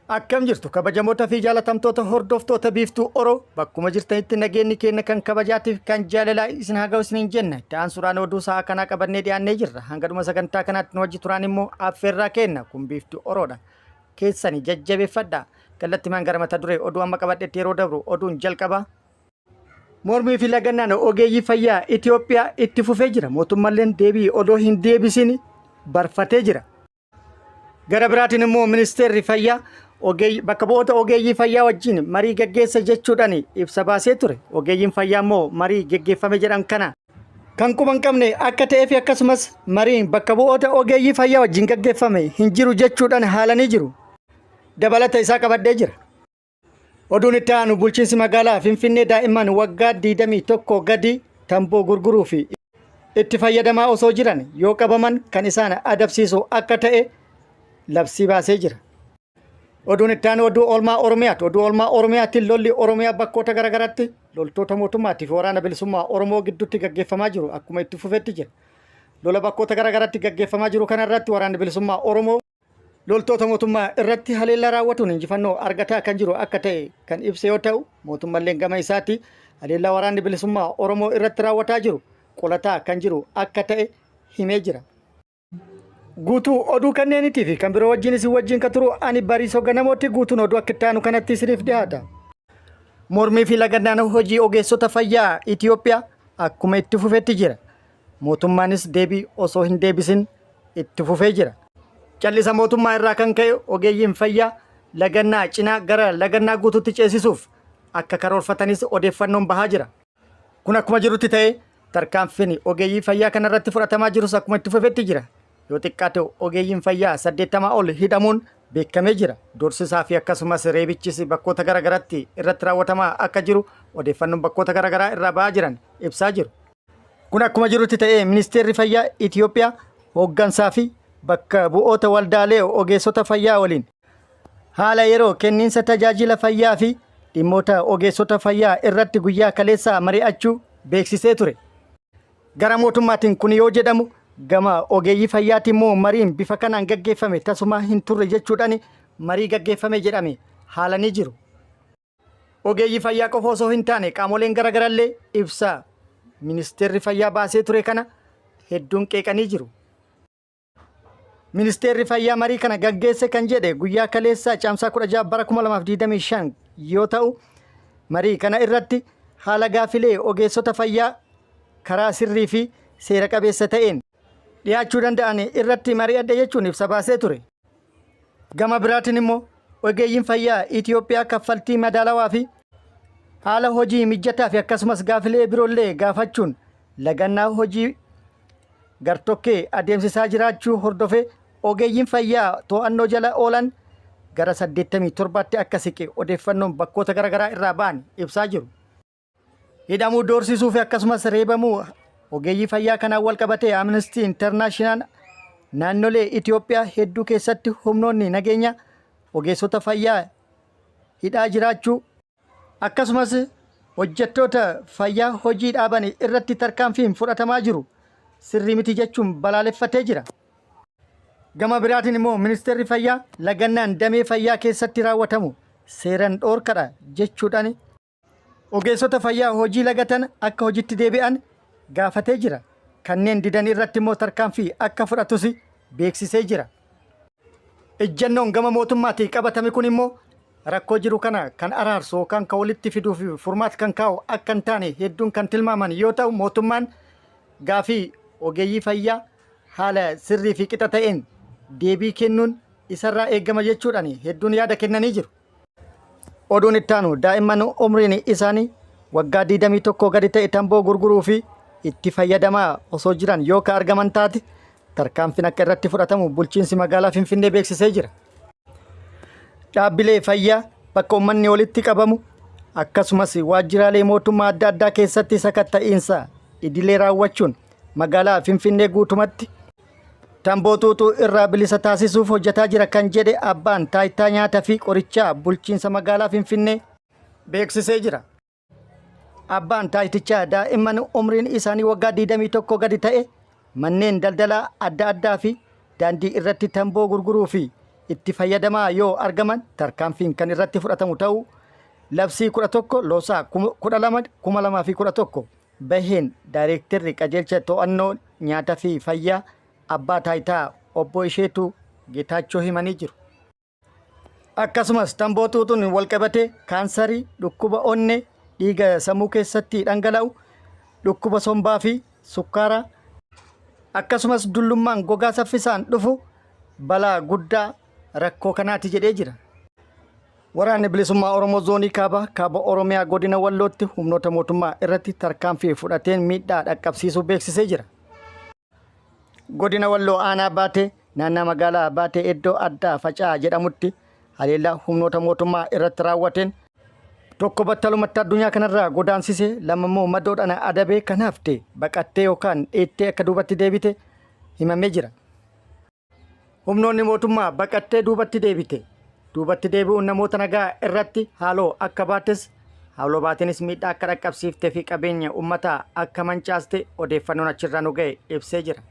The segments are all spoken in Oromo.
Akkam jirtu kabajamoota fi jaalatamtoota hordoftoota biiftuu Oroo bakkuma jirtanitti nageenyi keenya kan kabajaatiif kan jaalalaa isin haa ga'u isiniin jenna. Ta'an suuraan oduu sa'a kanaa qabannee dhiyaannee jirra. Hanga dhuma sagantaa kanaatti nu wajji turaan immoo affeerraa kenna kun biiftuu Oroodha. Keessanii jajjabeeffadhaa. Kallattimaan gara mata duree oduu amma qabadhetti yeroo dabru oduun jalqaba. Mormii fi lagannaan ogeeyyii fayyaa Itoophiyaa itti fufee jira. Mootummaan deebii odoo hin deebisin barfatee jira. Gara biraatiin immoo ministeerri fayyaa bakka bu'oota ogeeyyii fayyaa wajjin marii gaggeessa jechuudhaan ibsa baasee ture. Ogeeyyiin fayyaa immoo marii gaggeeffame jedhan kana kan quba hin qabne akka ta'ee fi akkasumas mariin bakka bu'oota ogeeyyii fayyaa wajjin gaggeeffame hin jiru jechuudhaan haalanii jiru. Dabalata isaa qabadhee jira. Oduun itti aanu bulchiinsi magaalaa Finfinnee daa'imman waggaa 21 gadi tamboo gurguruu fi itti fayyadamaa osoo jiran yoo qabaman kan isaan adabsiisu akka ta'e labsii baasee jira. Oduun itti aanu oduu oolmaa Oromiyaati. Oduu oolmaa Oromiyaatti lolli Oromiyaa bakkoota garaagaraatti loltoota mootummaatti fi waraana bilisummaa Oromoo gidduutti gaggeeffamaa jiru akkuma itti fufetti jira. Lola bakkoota garaagaraatti gaggeeffamaa jiru kanarratti waraanni bilisummaa Oromoo loltoota mootummaa irratti haleellaa raawwatuun injifannoo argataa kan jiru akka ta'e kan ibse yoo ta'u, mootummaan gama isaatti haleellaa waraanni bilisummaa Oromoo irratti raawwataa jiru qolataa kan jiru akka ta'e himee jira. Guutuu oduu kanneenitii fi kan biroo wajjin isin wajjin kan turu ani Bariisoo Ganamooti. Guutuun oduu akka itti aanu kanatti isiniif dhiyaata. Mormii fi lagannaan hojii ogeessota fayyaa Itoophiyaa akkuma itti fufetti jira. Mootummaanis deebii osoo hin deebisin itti fufee jira. Callisa mootummaa irraa kan ka'e ogeeyyiin fayyaa lagannaa cinaa gara lagannaa guutuutti ceesisuuf akka karoorfatanis odeeffannoon bahaa jira. Kun akkuma jirutti ta'e tarkaanfiin ogeeyyii fayyaa kanarratti fudhatamaa jirus akkuma itti fufetti jira. Yoo xiqqaate ogeeyyiin fayyaa 80 ol hidhamuun beekamee jira. Doorsisaa fi akkasumas reebichis bakkoota garaagaraatti irratti raawwatamaa akka jiru odeeffannoon bakkoota garaagaraa irraa bahaa jiran ibsaa jiru. Kun akkuma jirutti ta'e ministeerri fayyaa Itoophiyaa hooggansaa fi bakka bu'oota waldaalee ogeessota fayyaa waliin haala yeroo kenniinsa tajaajila fayyaa fi dhimmoota ogeessota fayyaa irratti guyyaa kaleessaa mari'achuu beeksisee ture. Gara mootummaatiin kun yoo jedhamu gama ogeeyyii fayyaatti immoo mariin bifa kanaan gaggeeffame tasuma hin turre jechuudhaan marii gaggeeffame jedhame haalanii jiru. Ogeeyyii fayyaa qofa osoo hin taane qaamoleen garaagaraallee ibsaa ministeerri fayyaa baasee ture kana hedduun qeeqanii jiru. Ministeerri fayyaa marii kana gaggeesse kan jedhe guyyaa kaleessaa caamsaa 16 bara 2025 yoo ta'u, marii kana irratti haala gaafilee ogeessota fayyaa karaa sirrii fi seera qabeessa ta'een dhiyaachuu danda'an irratti mari'adhe jechuun ibsa baasee ture. Gama biraatiin immoo ogeeyyiin fayyaa Itoophiyaa kaffaltii madaalawaa fi haala hojii mijataa fi akkasumas gaafilee biroollee gaafachuun lagannaa hojii gartokkee adeemsisaa jiraachuu hordofee ogeeyyiin fayyaa to'annoo jala oolan gara 87tti akka siqe odeeffannoon bakkoota garaagaraa irraa ba'an ibsaa jiru. Hidhamuu doorsisuu fi akkasumas reebamuu ogeeyyii fayyaa kanaan wal qabatee Amnesty International naannolee Itoophiyaa hedduu keessatti humnoonni nageenya ogeessota fayyaa hidhaa jiraachuu akkasumas hojjettoota fayyaa hojii dhaaban irratti tarkaanfiin fudhatamaa jiru sirrii miti jechuun balaaleffatee jira. Gama biraatiin immoo ministeerri fayyaa lagannaan damee fayyaa keessatti raawwatamu seeraan dhoorkadha jechuudhaan ogeessota fayyaa hojii lagatan akka hojiitti deebi'an gaafatee jira. Kanneen didan irratti immoo tarkaanfii akka fudhatus beeksisee jira. Ejjannoon gama mootummaatii qabatame kun immoo rakkoo jiru kana kan araarsu yookaan kan walitti fiduu fi furmaata kan kaa'u akka hin taane hedduun kan tilmaaman yoo ta'u, mootummaan gaafii ogeeyyii fayyaa haala sirrii fi qixa ta'een deebii kennuun isarraa eegama jechuudhaan hedduun yaada kennanii jiru. Oduun itti aanu daa'imman umriin isaanii waggaa 21 gadi ta'e tamboo gurguruu fi itti fayyadamaa osoo jiran yoo ka argaman taate tarkaanfiin akka irratti fudhatamu bulchiinsi magaalaa Finfinnee beeksisee jira. Dhaabbilee fayyaa bakka uummanni walitti qabamu akkasumas waajjiraalee mootummaa adda addaa keessatti sakatta'iinsa idilee raawwachuun magaalaa Finfinnee guutumatti tamboo xuuxuu irraa bilisa taasisuuf hojjetaa jira kan jedhe abbaan taayitaa nyaataa fi qorichaa bulchiinsa magaalaa Finfinnee beeksisee jira. Abbaan taayitichaa daa'imman umriin isaanii waggaa 21 gadi ta'e manneen daldalaa adda addaa fi daandii irratti tamboo gurguruu fi itti fayyadamaa yoo argaman tarkaanfiin kan irratti fudhatamu ta'uu labsii 11 loosaa 12/2011 baheen daayirektarri qajeelcha to'annoo nyaataa fi fayyaa abbaa taayitaa obbo Isheetuu Geetaachoo himanii jiru. Akkasumas tamboo xuuxuun walqabate kaansarii, dhukkuba onnee, dhiiga sammuu keessatti dhangala'u, dhukkuba sombaa fi sukkaaraa akkasumas dullummaan gogaa saffisaan dhufu balaa guddaa rakkoo kanaati jedhee jira. Waraanni bilisummaa Oromoo zoonii kaaba Oromiyaa godina Wallootti humnoota mootummaa irratti tarkaanfii fudhateen miidhaa dhaqqabsiisuu beeksisee jira. Godina Walloo aanaa baatee naannoo magaalaa baatee iddoo addaa faca'aa jedhamutti haleellaa humnoota mootummaa irratti raawwateen tokko battalumatti addunyaa kanarraa godaansisee lamammoo madoodhaan adabee kan hafte baqattee yookaan dheettee akka duubatti deebite himamee jira. Humnoonni mootummaa baqattee duubatti deebi'uun namoota nagaa irratti haaloo akka baates haaloo baateenis miidhaa akka dhaqqabsiiftee fi qabeenya uummataa akka mancaaste odeeffannoon achirraa nu ga'e ibsee jira.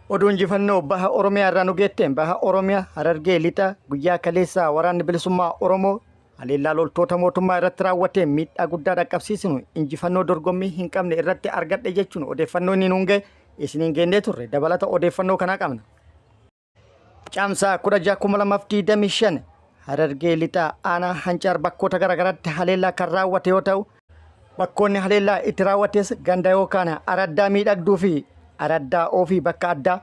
Oduun injifannoo baha Oromiyaa irraa nu geetteen baha Oromiyaa Harargee lixa guyyaa kaleessaa waraanni bilisummaa Oromoo haleellaa loltoota mootummaa irratti raawwateen miidhaa guddaa dhaqqabsiisinu injifannoo dorgommii hin qabne irratti argadhe jechuun odeeffannoo inni nuun ga'e isiniin geennee turre dabalata odeeffannoo kanaa qabna. Caamsaa 16/2025 Harargee lixaa aanaa Hancaar bakkoota garaagaraatti haleellaa kan raawwate yoo ta'u bakkoonni haleellaa itti raawwates ganda yookaan araddaa miidhagduu fi araddaa ofii bakka addaa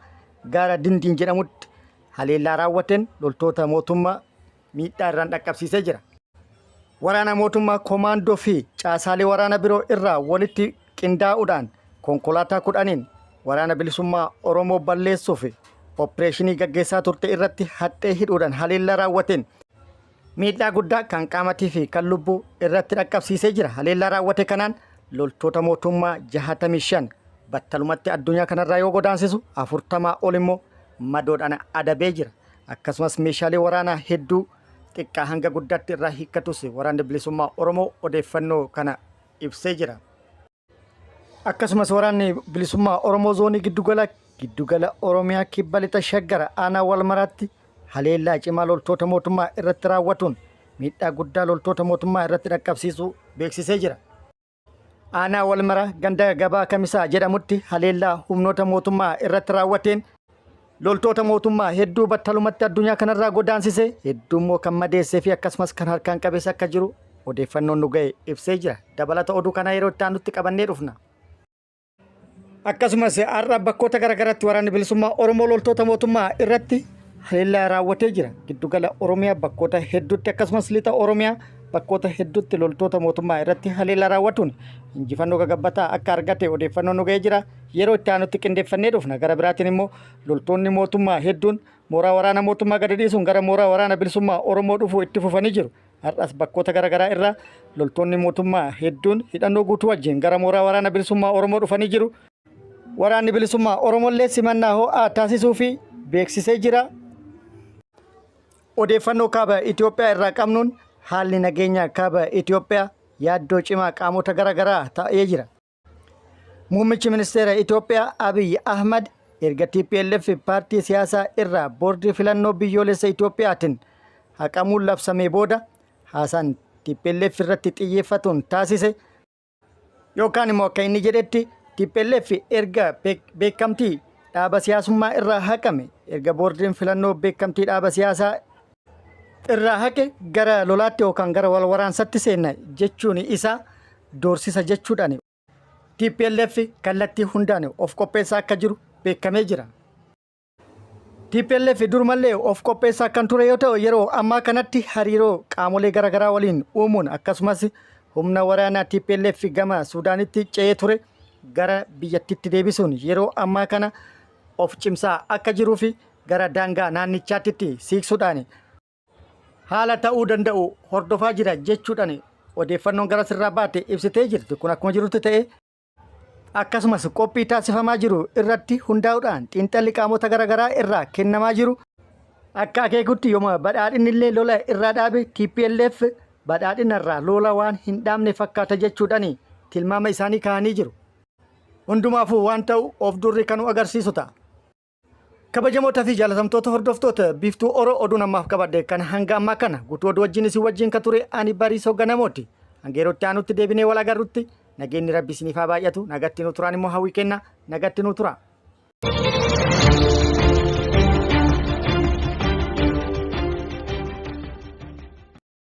gaara dindiin jedhamutti haleellaa raawwateen loltoota mootummaa miidhaa irraan dhaqqabsiisee jira. Waraana mootummaa koomaandoo fi caasaalee waraana biroo irraa walitti qindaa'uudhaan konkolaataa 10 waraana bilisummaa Oromoo balleessuuf opereeshinii gaggeessaa turte irratti haxxee hidhuudhaan haleellaa raawwateen miidhaa guddaa kan qaamatii fi kan lubbuu irratti dhaqqabsiisee jira. Haleellaa raawwate kanaan loltoota mootummaa 65 battalumatti addunyaa kanarraa yoo godaansisu 40 ol immoo madoodhaan adabee jira. Akkasumas meeshaalee waraanaa hedduu xiqqaa hanga guddaatti irraa hiikkatus waraanni bilisummaa Oromoo odeeffannoo kana ibsee jira. Akkasumas waraanni bilisummaa Oromoo zoonii giddugala Oromiyaa kibba lixa Shaggara aanaa Walmaraatti haleellaa cimaa loltoota mootummaa irratti raawwatuun miidhaa guddaa loltoota mootummaa irratti dhaqqabsiisuu beeksisee jira. Aanaa Walmara ganda gabaa Kamisaa jedhamutti haleellaa humnoota mootummaa irratti raawwateen loltoota mootummaa hedduu battalumatti addunyaa kanarraa godaansisee heddummoo kan madeessee fi akkasumas kan harkaan qabeessa akka jiru odeeffannoon nu ga'e ibsee jira. Dabalata oduu kana yeroo itti aanutti qabannee dhufna. Akkasumas har'a bakkoota garaagaraatti waraanni bilisummaa Oromoo loltoota mootummaa irratti haleellaa raawwatee jira. Giddugala Oromiyaa bakkoota hedduutti akkasumas lixa Oromiyaa bakkoota hedduutti loltoota mootummaa irratti haleellaa raawwatuun injifannoo gagabbataa akka argate odeeffannoon nu ga'ee jira. Yeroo itti aanutti qindeeffannee dhufna. Gara biraatiin immoo loltoonni mootummaa hedduun mooraa waraana mootummaa gadi dhiisuun gara mooraa waraana bilisummaa Oromoo dhufuu itti fufanii jiru. Har'as bakkoota garaagaraa irraa loltoonni mootummaa hedduun hidhannoo guutuu wajjin gara mooraa waraana bilisummaa Oromoo dhufanii jiru. Waraanni bilisummaa Oromollee simannaa ho'aa taasisuu fi beeksisee jira. Odeeffannoo kaaba Itoophiyaa irraa qabnuun haalli nageenyaa kaaba Itoophiyaa yaaddoo cimaa qaamota garaagaraa ta'ee jira. Muummichi ministeera Itoophiyaa Abiy Ahmad erga TPLF paartii siyaasaa irraa boordii filannoo biyyoolessa Itoophiyaatiin haqamuun labsamee booda haasaan TPLF irratti xiyyeeffatuun taasise yookaan immoo akka inni jedhetti TPLF erga beekamtii dhaaba siyaasummaa irraa haqame erga boordiin filannoo beekamtii dhaaba siyaasaa irraa haqe gara lolaatti yookaan gara wal waraansatti seenna jechuun isaa doorsisa jechuudhaan TPLF kallattii hundaan of qopheessaa akka jiru beekamee jira. TPLF durmallee of qopheessaa kan ture yoo ta'u yeroo ammaa kanatti hariiroo qaamolee garaagaraa waliin uumuun akkasumas humna waraanaa TPLF gama Suudaanitti ce'ee ture gara biyyattiitti deebisuun yeroo ammaa kana of cimsaa akka jiruu fi gara daangaa naannichaatti siqsuudhaan haala ta'uu danda'u hordofaa jira jechuudhaan odeeffannoon gara sirraa baate ibsitee jirti. Kun akkuma jirutti ta'e akkasumas qophii taasifamaa jiru irratti hundaa'uudhaan xiinxalli qaamota garaagaraa irraa kennamaa jiru akka akeekutti yooma badhaadhinni illee lola irraa dhaabe TPLF badhaadhinarraa lola waan hin dhaabne fakkaata jechuudhaan tilmaama isaanii kaa'anii jiru. Hundumaafuu waan ta'u of durri kan agarsiisu ta'a. Kabajamoota fi jaalatamtoota hordoftoota biiftuu Oro oduu namaaf qabadde kan hanga ammaa kana guutuu oduu wajjin isin wajjin ka ture ani Bariisoo Ganamooti. Hanga yerootti aanutti deebinee wal agarrutti nageenyi Rabbi isiniif haa baay'atu. Nagatti nu turaan immoo hawwii kenna. Nagatti nu tura.